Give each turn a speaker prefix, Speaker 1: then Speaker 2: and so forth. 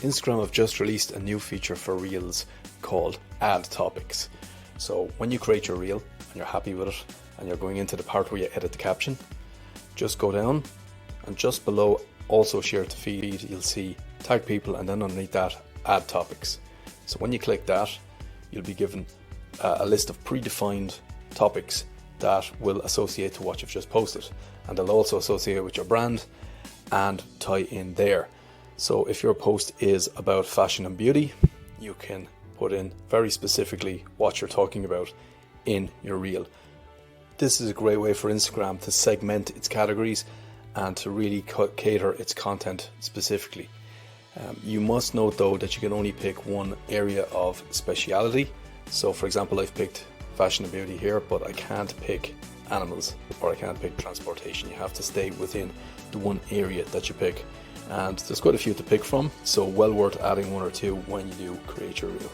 Speaker 1: Instagram have just released a new feature for Reels called Add Topics. So when you create your Reel and you're happy with it and you're going into the part where you edit the caption, just go down and just below also share to feed, you'll see tag people, and then underneath that add topics. So when you click that, you'll be given a list of predefined topics that will associate to what you've just posted, and they'll also associate with your brand and tie in there. So if your post is about fashion and beauty, you can put in very specifically what you're talking about in your reel. This is a great way for Instagram to segment its categories and to really cater its content specifically. You must note though that you can only pick one area of speciality. So for example, I've picked fashion and beauty here, but I can't pick animals or I can't pick transportation. You have to stay within the one area that you pick. And there's quite a few to pick from, so well worth adding one or two when you do create your reel.